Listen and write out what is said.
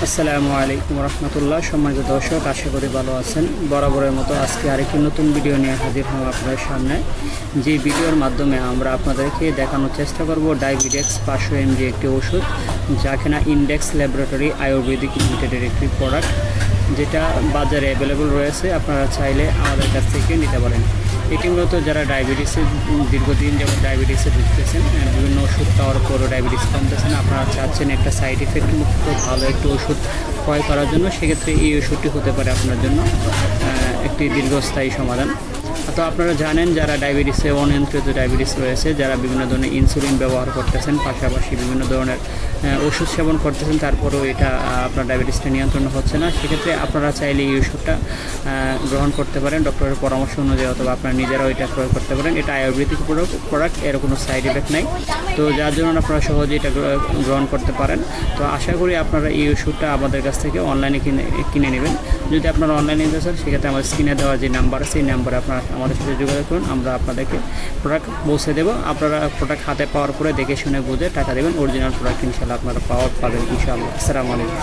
আসসালামু আলাইকুম রহমতুল্লাহ। সম্মানিত দর্শক, আশা করি ভালো আছেন। বরাবরের মতো আজকে আরেকটি নতুন ভিডিও নিয়ে হাজির হলাম আপনাদের সামনে। যে ভিডিওর মাধ্যমে আমরা আপনাদেরকে দেখানোর চেষ্টা করব ডায়াবেটিক্স 500 mg একটি ওষুধ, যা কিনা ইন্ডেক্স ল্যাবরেটরি আয়ুর্বেদিক লিমিটেডের একটি প্রোডাক্ট, যেটা বাজারে অ্যাভেলেবল রয়েছে। আপনারা চাইলে আমাদের কাছ থেকে নিতে পারেন। এটি মূলত যারা ডায়াবেটিসে দীর্ঘদিন যেমন ডায়াবেটিসে ভুগতেছেন, বিভিন্ন ওষুধ খাওয়ার পরও ডায়াবেটিস কমতেছেন, আপনারা চাচ্ছেন একটা সাইড এফেক্ট মুক্ত ভালো একটি ওষুধ ক্রয় করার জন্য, সেক্ষেত্রে এই ওষুধটি হতে পারে আপনার জন্য একটি দীর্ঘস্থায়ী সমাধান। তো আপনারা জানেন, যারা ডায়াবেটিসে অনিয়ন্ত্রিত ডায়াবেটিস রয়েছে, যারা বিভিন্ন ধরনের ইনসুলিন ব্যবহার করতেছেন, পাশাপাশি বিভিন্ন ধরনের ওষুধ সেবন করতেছেন, তারপরেও এটা আপনার ডায়াবেটিসটা নিয়ন্ত্রণ হচ্ছে না, সেক্ষেত্রে আপনারা চাইলে এই ওষুধটা গ্রহণ করতে পারেন ডক্টরের পরামর্শ অনুযায়ী, অথবা আপনারা নিজেরাও এটা ক্রয় করতে পারেন। এটা আয়ুর্বেদিক প্রোডাক্ট, এর কোনো সাইড এফেক্ট নাই, তো যার জন্য আপনারা সহজে এটা গ্রহণ করতে পারেন। তো আশা করি আপনারা এই ওষুধটা আমাদের কাছ থেকে অনলাইনে কিনে নেবেন। যদি আপনারা অনলাইনে নিতে চান, সেক্ষেত্রে আমার স্ক্রিনে দেওয়া যে নাম্বার আছে, সেই নাম্বারে আপনারা আমাদের সাথে যোগাযোগ করুন। আমরা আপনাদেরকে প্রোডাক্ট পৌঁছে দেবো। আপনারা প্রোডাক্ট হাতে পাওয়ার পরে দেখে শুনে বুঝে টাকা দেবেন। অরিজিনাল প্রোডাক্ট ইনশাআল্লাহ আপনারা পাবেন ইনশাআল্লাহ। আসসালামু আলাইকুম।